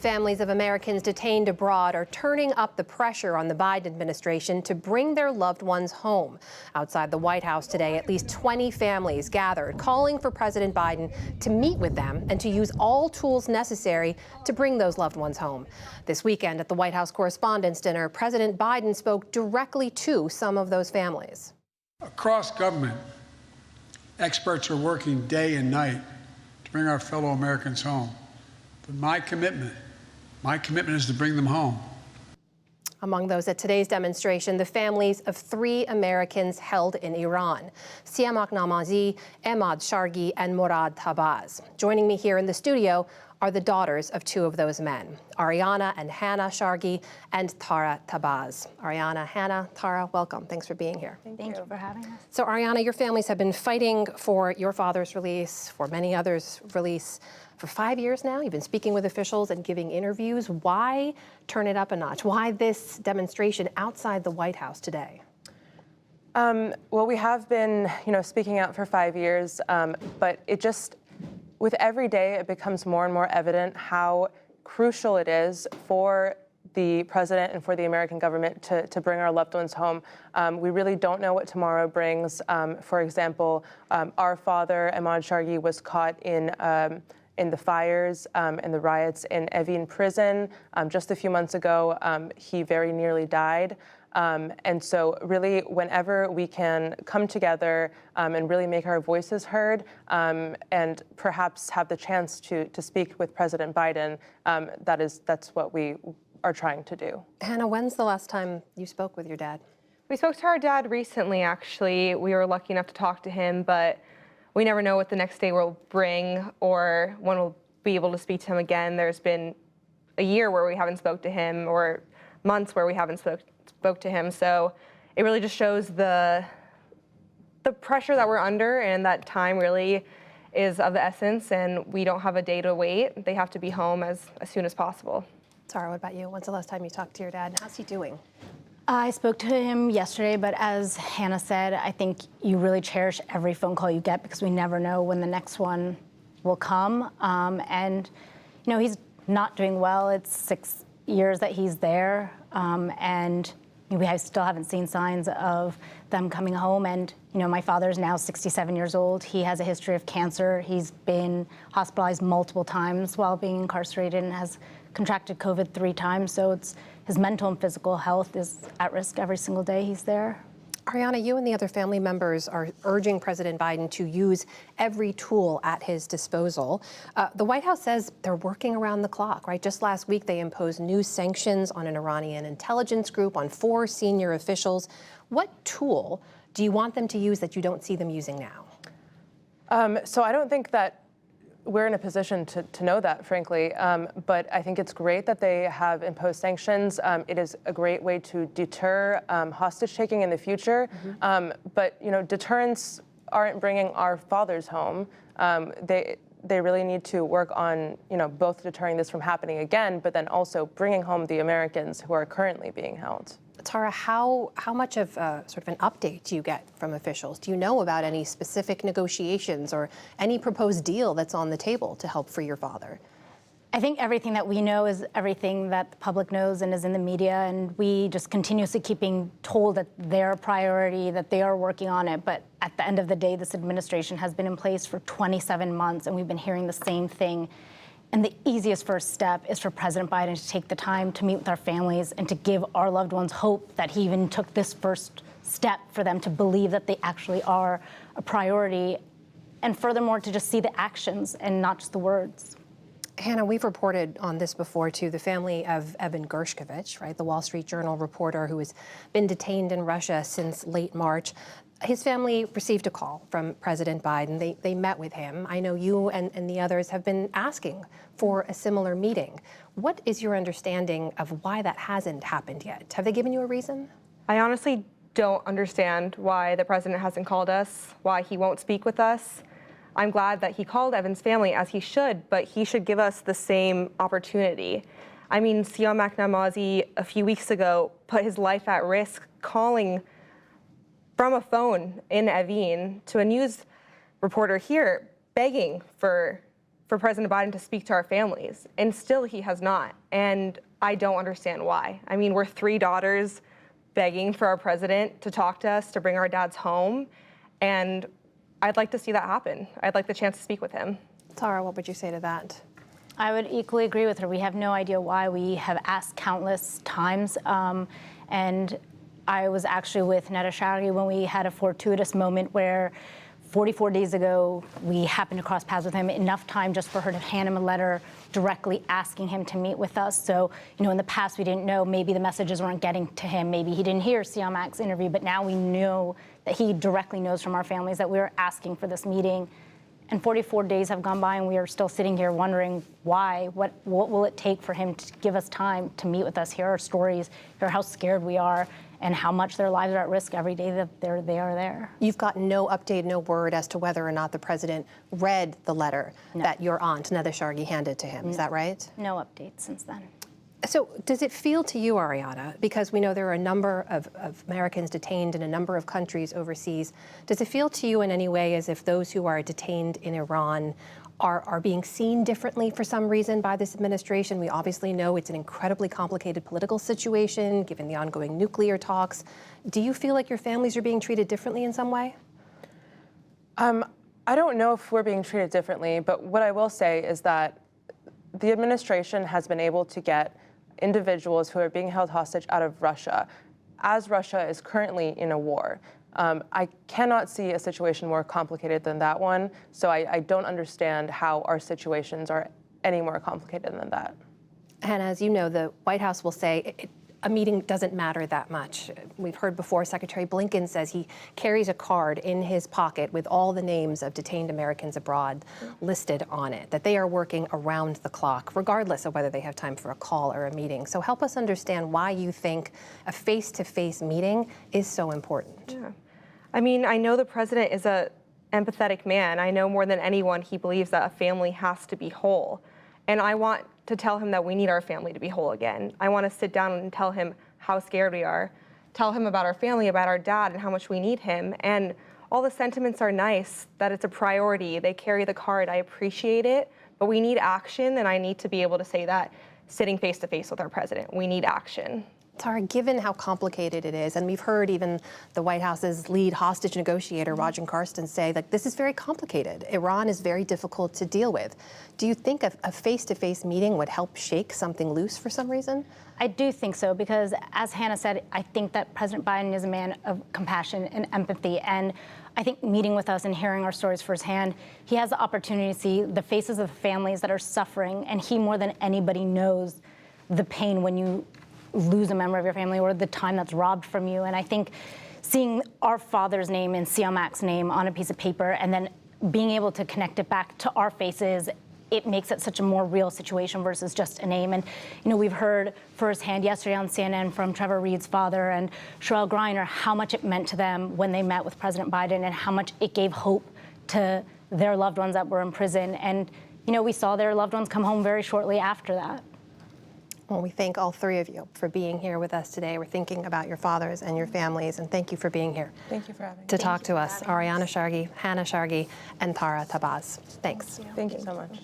Families of Americans detained abroad are turning up the pressure on the Biden administration to bring their loved ones home. Outside the White House today, at least 20 families gathered, calling for President Biden to meet with them and to use all tools necessary to bring those loved ones home. This weekend at the White House Correspondents' Dinner, President Biden spoke directly to some of those families. Across government, experts are working day and night to bring our fellow Americans home. But my commitment is to bring them home. Among those at today's demonstration, the families of 3 Americans held in Iran, Siamak Namazi, Ahmad Shargi, and Murad Tabaz. Joining me here in the studio are the daughters of 2 of those men, Ariana and Hannah Shargi and Tara Tabaz. Ariana, Hannah, Tara, welcome. Thanks for being here. Thank you for having us. So Ariana, your families have been fighting for your father's release, for many others' release, for 5 years now. You've been speaking with officials and giving interviews. Why turn it up a notch? Why this demonstration outside the White House today? Well, we have been, speaking out for 5 years, but it just, with every day, it becomes more and more evident how crucial it is for the president and for the American government to bring our loved ones home. We really don't know what tomorrow brings. For example, our father, Ahmad Shargi, was caught in the fires and the riots in Evin prison just a few months ago. He very nearly died. And so really, whenever we can come together and really make our voices heard and perhaps have the chance to speak with President Biden, that's what we are trying to do. Hannah, when's the last time you spoke with your dad? We spoke to our dad recently, actually. We were lucky enough to talk to him, but we never know what the next day will bring or when we'll be able to speak to him again. There's been a year where we haven't spoke to him or months where we haven't spoke to him. So it really just shows the pressure that we're under, and that time really is of the essence, and we don't have a day to wait. They have to be home as soon as possible. Tara, what about you? When's the last time you talked to your dad? How's he doing? I spoke to him yesterday, but as Hannah said, I think you really cherish every phone call you get because we never know when the next one will come. And, he's not doing well. It's 6 years that he's there, and we still haven't seen signs of them coming home. And, my father's now 67 years old. He has a history of cancer. He's been hospitalized multiple times while being incarcerated and has contracted COVID 3 times. So his mental and physical health is at risk every single day he's there. Ariana, you and the other family members are urging President Biden to use every tool at his disposal. The White House says they're working around the clock, right? Just last week, they imposed new sanctions on an Iranian intelligence group, on 4 senior officials. What tool do you want them to use that you don't see them using now? So I don't think that we're in a position to know that, frankly, but I think it's great that they have imposed sanctions. It is a great way to deter hostage-taking in the future. But, deterrents aren't bringing our fathers home. They really need to work on, both deterring this from happening again, but then also bringing home the Americans who are currently being held. Tara, how much of sort of an update do you get from officials? Do you know about any specific negotiations or any proposed deal that's on the table to help free your father? I think everything that we know is everything that the public knows and is in the media, and we just continuously keep being told that they're a priority, that they are working on it. But at the end of the day, this administration has been in place for 27 months, and we've been hearing the same thing. And the easiest first step is for President Biden to take the time to meet with our families and to give our loved ones hope that he even took this first step for them to believe that they actually are a priority. And furthermore, to just see the actions and not just the words. Hannah, we've reported on this before, too. The family of Evan Gershkovich, right, the Wall Street Journal reporter who has been detained in Russia since late March. His family received a call from President Biden. They met with him. I know you and the others have been asking for a similar meeting. What is your understanding of why that hasn't happened yet? Have they given you a reason? I honestly don't understand why the president hasn't called us, why he won't speak with us. I'm glad that he called Evan's family, as he should, but he should give us the same opportunity. I mean, Siamak Namazi a few weeks ago put his life at risk calling from a phone in Evin to a news reporter here, begging for for President Biden to speak to our families, and still he has not. And I don't understand why. I mean, we're 3 daughters begging for our president to talk to us, to bring our dads home, and I'd like to see that happen. I'd like the chance to speak with him. Tara, what would you say to that? I would equally agree with her. We have no idea why. We have asked countless times, and I was actually with Neda Shari when we had a fortuitous moment where 44 days ago, we happened to cross paths with him, enough time just for her to hand him a letter directly asking him to meet with us. So, in the past, we didn't know, maybe the messages weren't getting to him. Maybe he didn't hear Siamak's interview, but now we know that he directly knows from our families that we were asking for this meeting. And 44 days have gone by, and we are still sitting here wondering why. What will it take for him to give us time to meet with us, hear our stories, hear how scared we are, and how much their lives are at risk every day that they are there. You've gotten no update, no word as to whether or not the president read the letter that your aunt, Neda Shari, handed to him. Is that right? No updates since then. So does it feel to you, Ariana, because we know there are a number of Americans detained in a number of countries overseas, does it feel to you in any way as if those who are detained in Iran are being seen differently for some reason by this administration? We obviously know it's an incredibly complicated political situation, given the ongoing nuclear talks. Do you feel like your families are being treated differently in some way? I don't know if we're being treated differently, but what I will say is that the administration has been able to get individuals who are being held hostage out of Russia, as Russia is currently in a war. I cannot see a situation more complicated than that one, so I don't understand how our situations are any more complicated than that. And as you know, the White House will say a meeting doesn't matter that much. We've heard before Secretary Blinken says he carries a card in his pocket with all the names of detained Americans abroad listed on it, that they are working around the clock, regardless of whether they have time for a call or a meeting. So help us understand why you think a face-to-face meeting is so important. Yeah. I mean, I know the president is an empathetic man. I know more than anyone he believes that a family has to be whole. And I want to tell him that we need our family to be whole again. I want to sit down and tell him how scared we are, tell him about our family, about our dad, and how much we need him. And all the sentiments are nice, that it's a priority. They carry the card. I appreciate it, but we need action, and I need to be able to say that sitting face to face with our president. We need action. Tara, given how complicated it is, and we've heard even the White House's lead hostage negotiator, Rajan Karsten, say that this is very complicated. Iran is very difficult to deal with. Do you think a face-to-face meeting would help shake something loose for some reason? I do think so, because as Hannah said, I think that President Biden is a man of compassion and empathy. And I think meeting with us and hearing our stories firsthand, he has the opportunity to see the faces of the families that are suffering. And he, more than anybody, knows the pain when you lose a member of your family or the time that's robbed from you. And I think seeing our father's name and Siamak's name on a piece of paper and then being able to connect it back to our faces, it makes it such a more real situation versus just a name. And, we've heard firsthand yesterday on CNN from Trevor Reed's father and Sherelle Greiner how much it meant to them when they met with President Biden and how much it gave hope to their loved ones that were in prison. And, we saw their loved ones come home very shortly after that. Well, we thank all 3 of you for being here with us today. We're thinking about your fathers and your families, and thank you for being here. Thank you for having me. To talk to us, Ariana Shargi, Hannah Shargi, and Tara Tabaz. Thanks. Thank you so much.